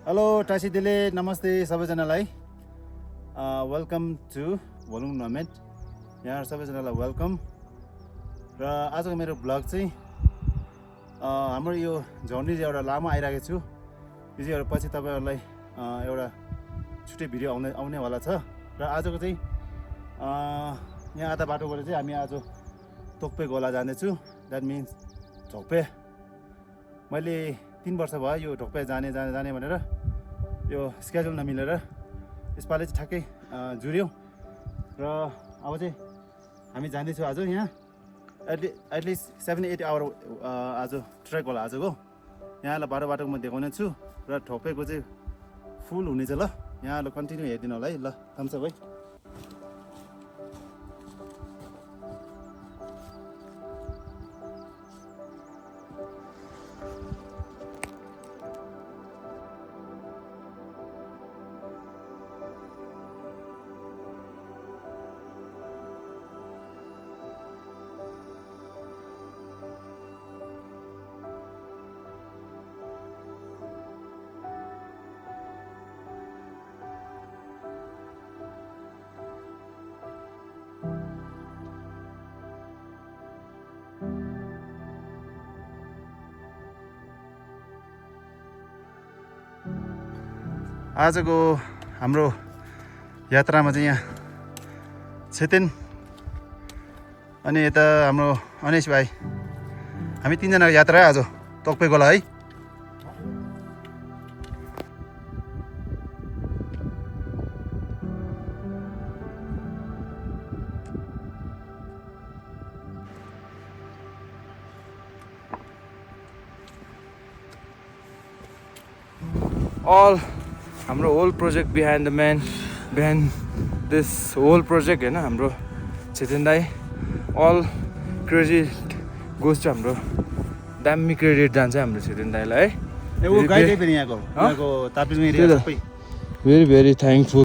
Hello Tashi दिले नमस्ते सबैजनालाई वेलकम टु भोलुङ नोमेड यहाँ सबैजनालाई वेलकम र आजको मेरो ब्लग चाहिँ हाम्रो यो जर्नी चाहिँ एउटा लामो आइरहेको छु यो चाहिँ एउटा पछि तपाईहरुलाई एउटा छुट्टै भिडियो आउनेवाला छ र आजको चाहिँ यहाँ आधा बाटोबाट चाहिँ हामी आज तोक्पे गोला जाँदैछु द्याट मिन्स ढोक्पे मैले 3 वर्ष भयो यो ढोक्पे जाने भनेर यो स्केड्युल नमिलेर यसपालि चाहिँ ठ्याक्कै जुर्यौँ र अब चाहिँ हामी जाँदैछु आज यहाँ एटलिस्ट 7-8 आवर आज ट्रेक होला आजको यहाँलाई बाटो म देखाउने छु र ढोक्पेको चाहिँ फुल हुनेछ ल यहाँलाई कन्टिन्यू हेरिदिनु होला है ल थम्स अप है आजको हाम्रो यात्रामा चाहिँ यहाँ छेतेन अनि यता हाम्रो अनेश भाइ हामी 3 जनाको यात्रा है आज तोक्पे गोला है all हाम्रो whole project behind this whole project हैन हाम्रो चेतन दाइ अल क्रेडिट गोज टु हाम्रो दामी क्रेडिट जान्छ हाम्रो चेतन दाइलाई है वो गाइड पनि यहाँको ताप्लेजुङ एरिया सबै भेरी भेरी थ्याङ्कफुल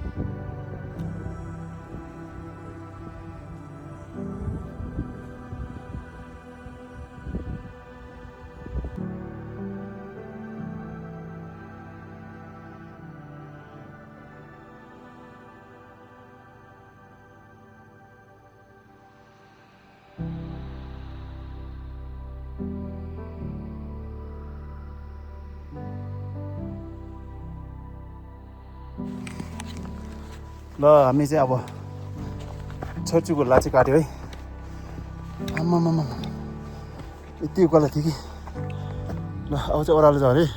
ल हामी चाहिँ अब छर्चुको लाची काट्यो है आम्मामामा यति उकालो थियो कि ल अब चाहिँ ओह्रालो छ अरे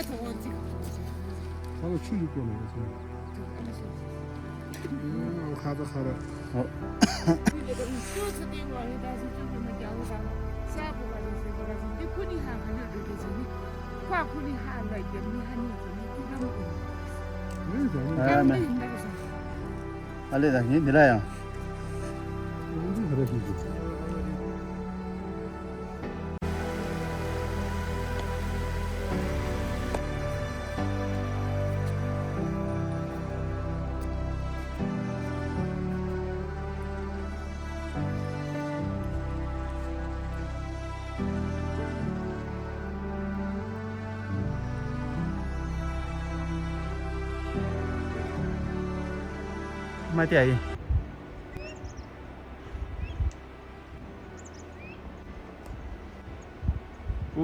从我这个，他们去就过来了，是吧？我看着看着，这个就是电话里但是就是没叫我干了，下不管就是过来，你可你还很有这个钱，挂可你还来点，你还你这个不没有的，哎没，那个啥。啊来的，你来呀？你还得去。 माथि आयो ऊ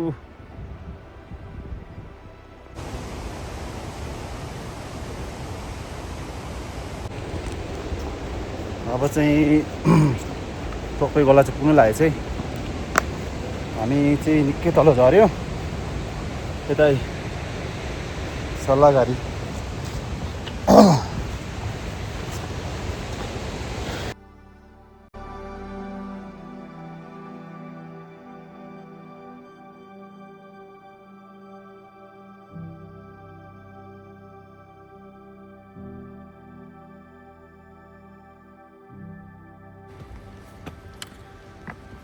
अब चाहिँ टक्कै गोला चाहिँ पुग्नु लागेको चाहिँ हामी चाहिँ निकै तल झऱ्यो यता सल्लाहघारी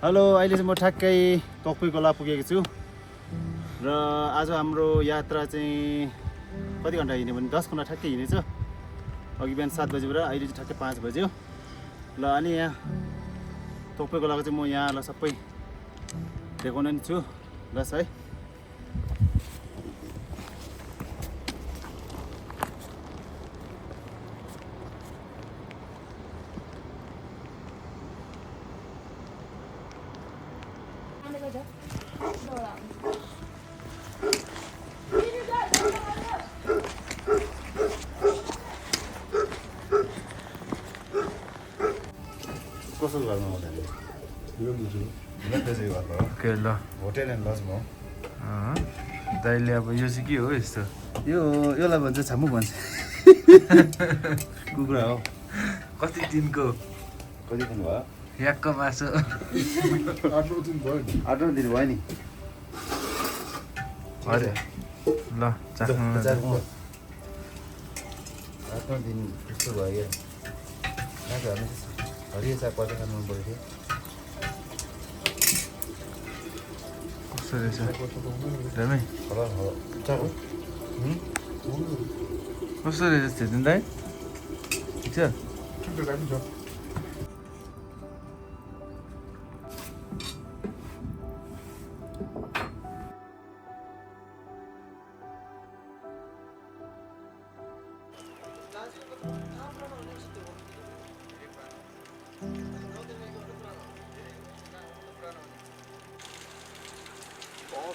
हेलो अहिले चाहिँ म ठ्याक्कै टक्कै गोला पुगेको छु र आज हाम्रो यात्रा चाहिँ कति घन्टा हिँड्यो भने 10 घन्टा ठ्याक्कै हिँडेछ अघि बिहान 7 बजीबाट अहिले चाहिँ ठ्याक्कै 5 बज्यो ल अनि यहाँ टक्कै गोलाको चाहिँ म यहाँलाई सबै देखाउने नि छु बस है कसो घरमा आउँदाखेरि घरमा ओके ल होटेल एन्ड लजमा दाइले अब यो चाहिँ के हो यस्तो योलाई भन्छ छामु भन्छ कुखुरा हो कति दिनको कति दिन भयो याक्क मासु 8 दिन भयो नि 8 दिन भयो नि अरे ल चाख्नु 8 दिन त्यस्तो भयो क्या हरियो साग कति खानु मन पऱ्यो कस्तो रहेछ दामी कस्तो रहेछ चेतन दाइ ठिक छ ठिक छ दामी छ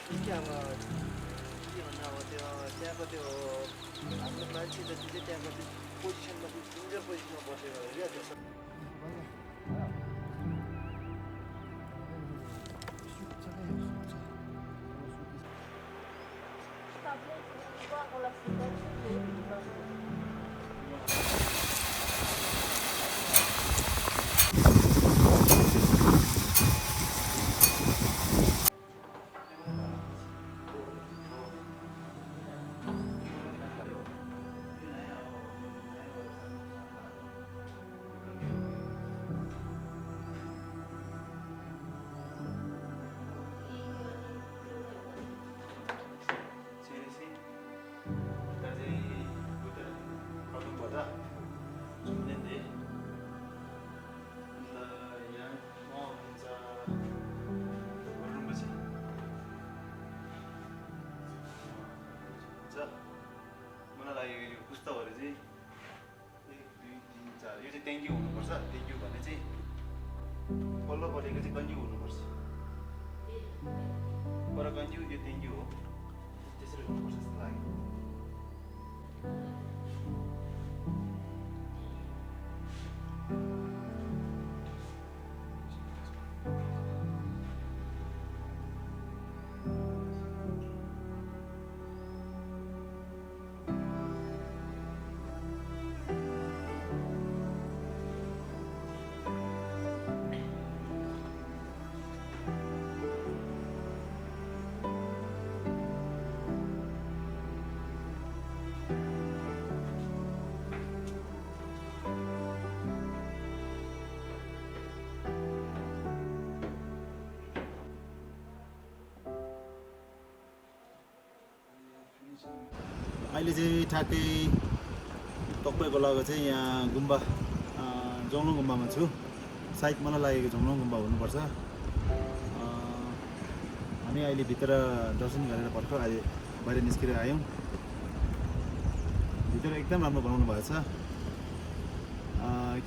के अब के भन्नु अब त्यो त्यहाँको त्यो आफ्नो मान्छे जति चाहिँ त्यहाँको त्यो पोजिसनमा डेन्जर पोजिसनमा बसेको हो क्या त्यो मलाई यो पुस्तकहरू चाहिँ 1 2 3 4 यो चाहिँ ट्याङ्की हुनुपर्छ ट्याङ्की भने चाहिँ पल्लोपट्टिको चाहिँ गन्जी हुनुपर्छ पर गन्जी यो ट्याङ्की हो त्यसरी हुनुपर्छ जस्तो लाग्यो अहिले चाहिँ ठ्याक्कै टक्कै गोलाको चाहिँ यहाँ गुम्बा जोङलोङ गुम्बामा छु। सायद मलाई लागेको जोङलोङ गुम्बा हुनुपर्छ। हामी अहिले भित्र दर्शन गरेर भर्खर अहिले बाहिर निस्केर आयौँ। भित्र एकदम राम्रो बनाउनु भएको छ।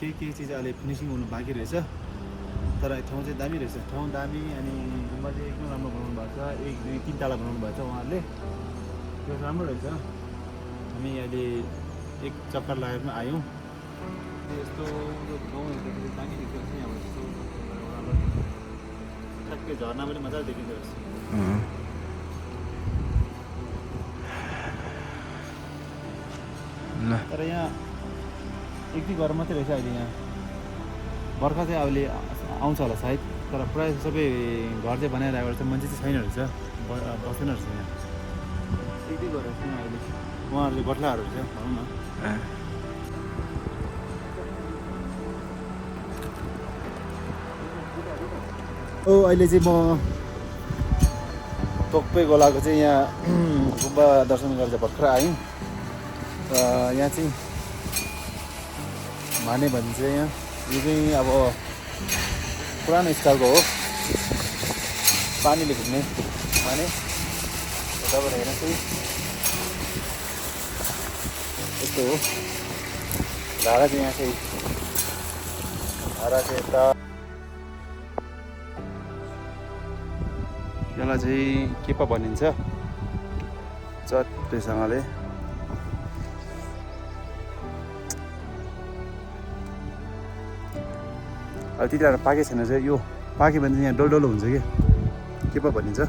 केही चिज अहिले फिनिसिङ हुनु बाँकी रहेछ, तर ठाउँ चाहिँ दामी रहेछ। ठाउँ दामी अनि गुम्बा चाहिँ एकदम राम्रो बनाउनु भएको छ। 1 2 3 तला बनाउनु भएको छ उहाँहरूले, त्यो राम्रो रहेछ। हामी अहिले एक चक्कर लगाएर पनि आयौँ। यस्तो ठाउँ हेर्दाखेरि दामी देखिन्छ यहाँबाट। यस्तो ठ्याक्कै झर्ना पनि मजाले देखिँदो रहेछ। तर यहाँ एक दुई घर मात्रै रहेछ अहिले। यहाँ बर्खा चाहिँ अहिले आउँछ होला सायद, तर प्रायः सबै घर चाहिँ बनाएर आएको रहेछ, मान्छे चाहिँ छैन रहेछ, बस्दैन रहेछ यहाँ। एक दुई घर रहेछ यहाँ अहिले, उहाँहरूले गट्लाहरू रहेछ भनौँ न। अहिले चाहिँ म टोक्पे गोलाको चाहिँ यहाँ गुम्बा दर्शन गरेर भर्खर आयौँ। र यहाँ चाहिँ माने भन्छ यहाँ, यो चाहिँ अब पुरानो स्टाइलको हो, पानीले घुम्ने माने। यताबाट हेर्नु चाहिँ यस्तो हो धारा चाहिँ। यहाँ चाहिँ धारा चाहिँ यता, यसलाई चाहिँ के पो भनिन्छ चट्टैसँगले। अब त्यति बेला पाकेको छैन चाहिँ, यो पाक्यो भने चाहिँ यहाँ डल्डो हुन्छ कि के पो भनिन्छ।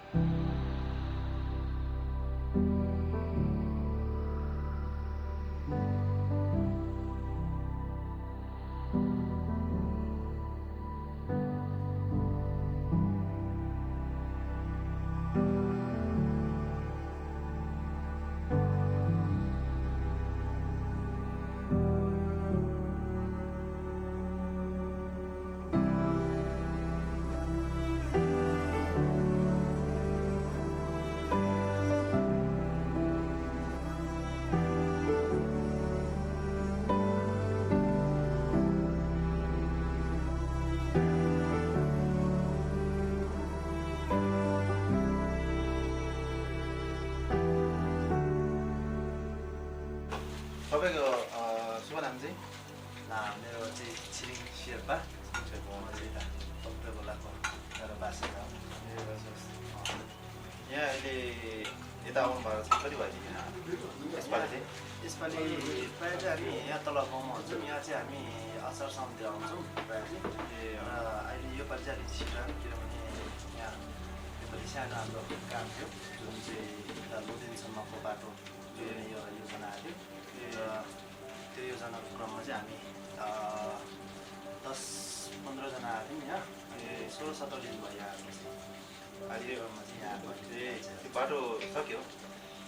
तपाईँको शुभ नाम चाहिँ मेरो चाहिँ छिरिङ शेर्पा म चाहिँ यता पक्का गोलाको मेरो बासिन्दा हो। यहाँ अहिले यता आउनु भएको छ कति भइदियो यसपालि चाहिँ यसपालि प्रायः चाहिँ हामी यहाँ तल गाउँमा हुन्छौँ। यहाँ चाहिँ हामी असार साउनतिर आउँछौँ प्रायः चाहिँ। अहिले योपालि चाहिँ अलिक छिटो किनभने यहाँ योपालि सानो हाम्रो काम थियो जुन चाहिँ यता लोदेनसम्मको बाटो जोड्ने यो योजना आएको थियो र त्यो योजनाको क्रममा चाहिँ हामी 10-15 जना आएको थियौँ यहाँ। 16-17 दिन भयो यहाँ आएको चाहिँ। अहिले क्रममा चाहिँ यहाँ आएको त्यो बाटो सक्यो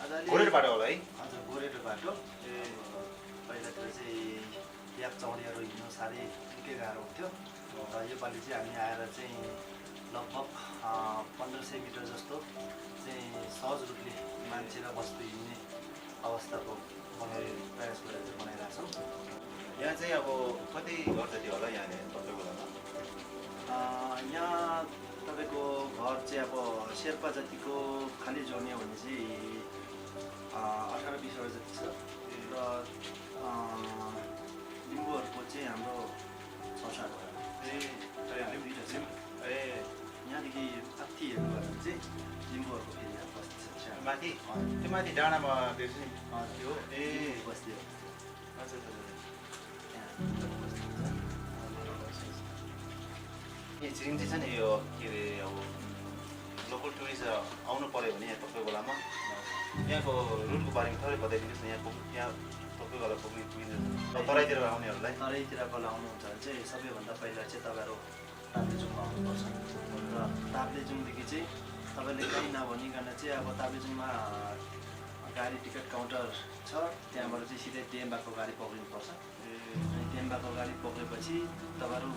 अझ गोरेटो बाटो होला है हजुर गोरेटो बाटो। पहिलातिर चाहिँ याक चौडीहरू हिँड्नु साह्रै निकै गाह्रो हुन्थ्यो र योपालि चाहिँ हामी आएर चाहिँ लगभग 1500 मिटर जस्तो चाहिँ सहज रूपले मान्छे र वस्तु हिँड्ने अवस्थाको प्रयास गरेर चाहिँ बनाइरहेको छौँ। यहाँ चाहिँ अब कति घर जति होला यहाँनिर तपाईँको घरमा यहाँ तपाईँको घर चाहिँ अब शेर्पा जतिको खालि जोड्ने हो भने चाहिँ 18-20 वटा जति छ र लिम्बूहरूको चाहिँ हाम्रो 6-7 वटा। यहाँदेखि माथि हेर्नु भयो भने चाहिँ लिम्बूहरूको फेरि यहाँ बस्ती छ माथि त्यो माथि डाँडामा त्यो चाहिँ त्यो बस्ती हो। अच्छा अच्छा यहाँ छिरिङ चाहिँ छ नि यो के अरे अब लोकल टुरिस्ट आउनु पऱ्यो भने यहाँ तपाईँ बेलामा यहाँको रुटको बारेमा थोरै बताइदिनुहोस् न। यहाँ तपाईँ बेला पुग्ने तराईतिर आउनेहरूलाई तराईतिरको आउनुहुन्छ भने चाहिँ सबैभन्दा पहिला चाहिँ तपाईँहरू ताप्लेजुङमा आउनुपर्छ र ताप्लेजुङदेखि चाहिँ तपाईँले कहीँ नभनिकन चाहिँ अब ताप्लेजुङमा गाडी टिकट काउन्टर छ, त्यहाँबाट चाहिँ सिधै डेम्बाको गाडी पक्रिनुपर्छ। अनि डेम्बाको गाडी पक्रेपछि तपाईँहरू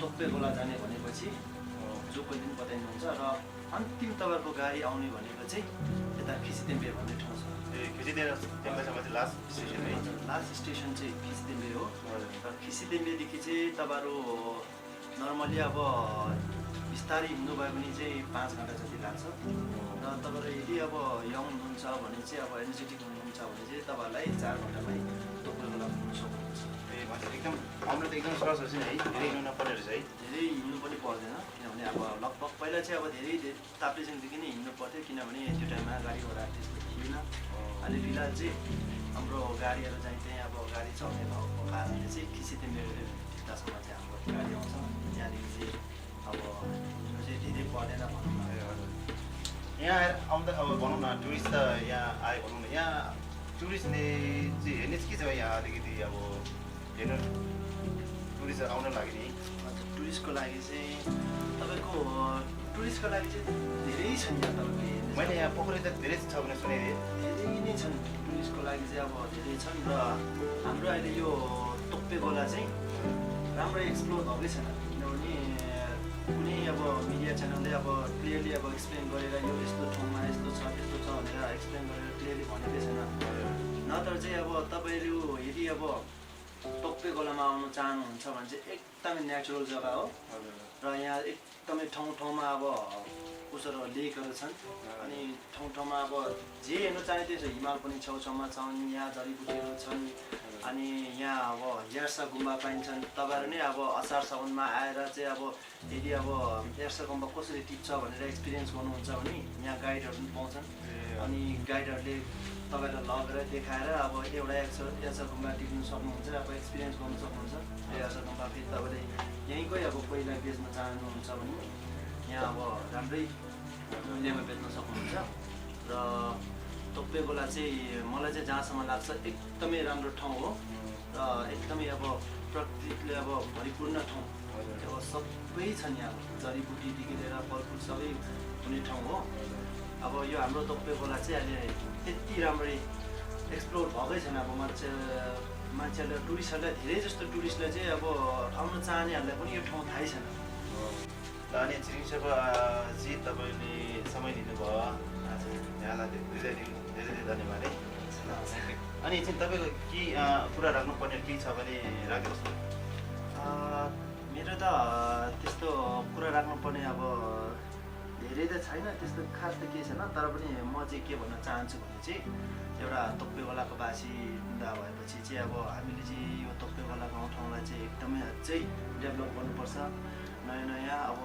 टोप्पे गोला जाने भनेपछि जो कोही दिन बताइनुहुन्छ र अन्तिम तपाईँहरूको गाडी आउने भनेको चाहिँ यता खिसितेम्बे भन्ने ठाउँ छ। खिचिदिएर लास्ट स्टेसन है लास्ट स्टेसन चाहिँ खिसितेम्बे हो र खिसितेम्बेदेखि चाहिँ तपाईँहरू नर्मली अब बिस्तारै हिँड्नुभयो भने चाहिँ 5 घन्टा जति लाग्छ र तपाईँहरू यदि अब यङ हुनुहुन्छ भने चाहिँ अब एनर्जेटिक हुनुहुन्छ भने चाहिँ तपाईँहरूलाई 4 घन्टामै टोप्पे गोला पुग्न सक्नुहुन्छ। एकदम आउनु त एकदम सहज हुन्छ नि है धेरै हिँड्नु नपर्ने रहेछ है धेरै हिँड्नु पनि पर्दैन किनभने अब लगभग पहिला चाहिँ अब धेरै ताप्लेजुङदेखि नै हिँड्नु पर्थ्यो किनभने त्यो टाइममा गाडी घोडा त्यस्तो थिएन। अहिले फिलहाल चाहिँ हाम्रो गाडीहरू चाहिँ त्यहीँ अब गाडी चल्ने भएको कारणले चाहिँ खिसितेम्बेले भित्तासम्म चाहिँ हाम्रो गाडी आउँछ। यहाँदेखि चाहिँ अब यो चाहिँ धेरै पर्दैन भनौँ न। यहाँ आएर आउँदा अब भनौँ न टुरिस्ट त यहाँ आयो भनौँ न यहाँ टुरिस्टले चाहिँ हेर्ने चाहिँ के छ यहाँ अलिकति अब हेर्नु टुरिस्ट आउन लागि नि टुरिस्टको लागि चाहिँ तपाईँको टुरिस्टको लागि चाहिँ धेरै छन् यहाँ तपाईँको हेर्ने। मैले यहाँ पोखरी त धेरै छ भने सुनेको थिएँ धेरै नै छन् टुरिस्टको लागि चाहिँ अब धेरै छन् र हाम्रो अहिले यो टोप्पे गोला चाहिँ राम्रै एक्सप्लोर भएकै छैन किनभने कुनै अब मिडिया च्यानलले अब क्लियरली अब एक्सप्लेन गरेर यो यस्तो ठाउँमा यस्तो छ त्यस्तो छ भनेर एक्सप्लेन गरेर क्लियरली भनेकै छैन। नत्र चाहिँ अब तपाईँहरू यदि अब टोप्पे गोलामा आउनु चाहनुहुन्छ भने चाहिँ एकदमै नेचुरल जग्गा हो र यहाँ एकदमै ठाउँमा अब उसहरू लेकहरू छन् अनि ठाउँमा अब जे हेर्नु चाहे त्यो छ। हिमाल पनि छेउछाउमा छन्, यहाँ जडीबुटीहरू छन् अनि यहाँ अब यार्सा गुम्बा पाइन्छन्। तपाईँहरू नै अब असार साउनमा आएर चाहिँ अब यदि अब यार्सा गुम्बा कसरी टिप्छ भनेर एक्सपिरियन्स गर्नुहुन्छ भने यहाँ गाइडहरू पनि पाउँछन् अनि गाइडहरूले तपाईँलाई लगेर देखाएर अब एउटा यार्सा गुम्बा टिप्नु सक्नुहुन्छ, अब एक्सपिरियन्स गर्नु सक्नुहुन्छ। यार्सा गुम्बा फेरि तपाईँले यहीँकै अब पहिला बेच्न चाहनुहुन्छ भने यहाँ अब राम्रै मूल्यमा बेच्न सक्नुहुन्छ र तोक्पे गोला चाहिँ मलाई चाहिँ जहाँसम्म लाग्छ एकदमै राम्रो ठाउँ हो र एकदमै अब प्रकृतिले अब भरिपूर्ण ठाउँ अब सबै छ नि अब जडीबुटीदेखि लिएर फलफुल सबै हुने ठाउँ हो अब यो हाम्रो तोक्पे गोला चाहिँ अहिले त्यति राम्ररी एक्सप्लोर भएकै छैन अब मान्छेहरूले टुरिस्टहरूलाई धेरै जस्तो टुरिस्टलाई चाहिँ अब आउन चाहनेहरूलाई पनि यो ठाउँ थाहै छैन ल अनि छिरिङ शेर्पा जी तपाईँले समय लिनुभयो आज यहाँलाई धेरै धेरै धन्यवाद है अनि चाहिँ तपाईँको के कुरा राख्नुपर्ने के छ भने राख्नुहोस् न मेरो त त्यस्तो कुरा राख्नुपर्ने अब धेरै त छैन त्यस्तो खास त केही छैन तर पनि म चाहिँ के भन्न चाहन्छु भने चाहिँ एउटा तोक्पे गोलाको बासी भएपछि चाहिँ अब हामीले चाहिँ यो तोक्पे गोला गाउँठाउँलाई चाहिँ एकदमै अझै डेभलप गर्नुपर्छ नयाँ नयाँ अब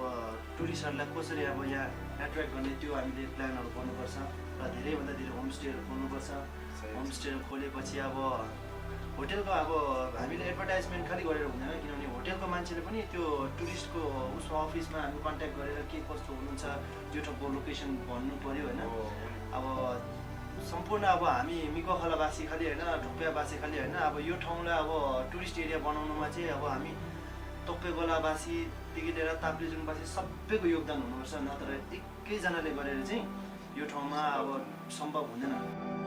टुरिस्टहरूलाई कसरी अब यहाँ एट्र्याक्ट गर्ने त्यो हामीले प्लानहरू गर्नुपर्छ र धेरैभन्दा धेरै होमस्टेहरू खोल्नुपर्छ होमस्टेहरू खोलेपछि अब होटेलको अब हामीले एडभर्टाइजमेन्ट खालि गरेर हुँदैन किनभने होटेलको मान्छेले पनि त्यो टुरिस्टको उसको अफिसमा हामी कन्ट्याक्ट गरेर के कस्तो हुनुहुन्छ यो ठाउँको लोकेसन भन्नु पऱ्यो होइन अब सम्पूर्ण अब हामी मिकोखलावासी खालि होइन ढुक्पियावासी खालि होइन अब यो ठाउँलाई अब टुरिस्ट एरिया बनाउनुमा चाहिँ अब हामी तोक्पे गोलावासीदेखि लिएर ताप्लेजुङवासी सबैको योगदान हुनुपर्छ नत्र एकैजनाले गरेर चाहिँ यो ठाउँमा अब सम्भव हुँदैन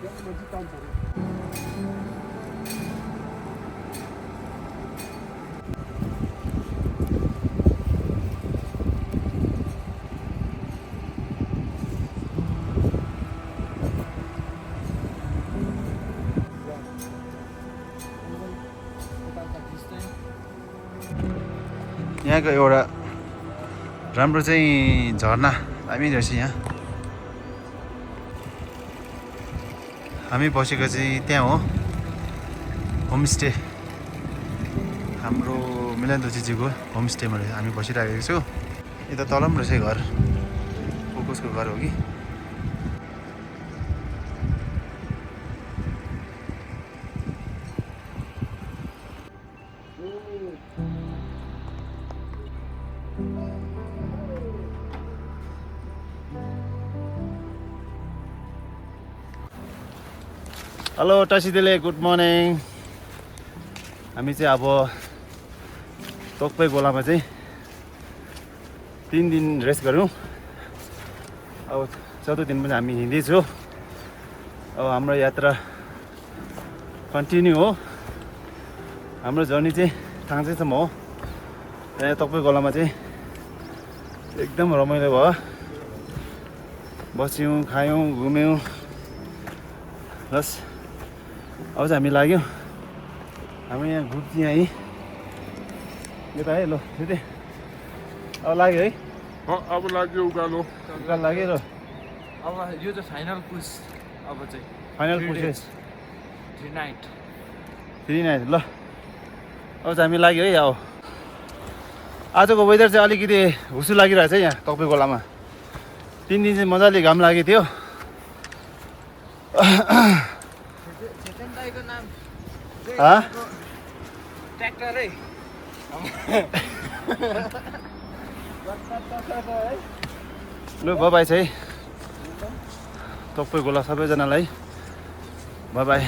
मान्छे काम पर्यो यहाँको एउटा राम्रो चाहिँ झरना दामी रहेछ यहाँ हामी बसेको चाहिँ त्यहाँ हो होमस्टे हाम्रो मिलन दोषीजीको होमस्टेमा हामी बसिरहेको छु यता तल पनि रहेछ घर फोकसको घर हो कि हेलो टासी दिले गुड मर्निङ हामी चाहिँ अब तोक्पे गोलामा चाहिँ 3 दिन रेस्ट गऱ्यौँ अब 14 दिन पनि हामी हिँड्दैछौँ अब हाम्रो यात्रा कन्टिन्यू हो हाम्रो जर्नी चाहिँ थाङ्चेसम्म हो यहाँ तोक्पे गोलामा चाहिँ एकदम रमाइलो भयो बस्यौँ खायौँ घुम्यौँ बस अब चाहिँ हामी लाग्यौँ हामी यहाँ ग्रुप चाहिँ यहीँ यता है ल त्यतै अब लाग्यो है अब लाग्यो उकालो उकालो लाग्यो र अब यो चाहिँ फाइनल पुस अब चाहिँ फाइनल प्रोसेस 3 नाइट 3 नाइट ल अब चाहिँ हामी लाग्यो है अब आजको वेदर चाहिँ अलिकति हुसु लागिरहेछ है यहाँ तक्पे गोलामा 3 दिन चाहिँ मजाले घाम लागेको थियो चेतन दाइको नाम ट्र्याक्टर है ल बाई चाहिँ तक्पे गोला सबैजनालाई बाई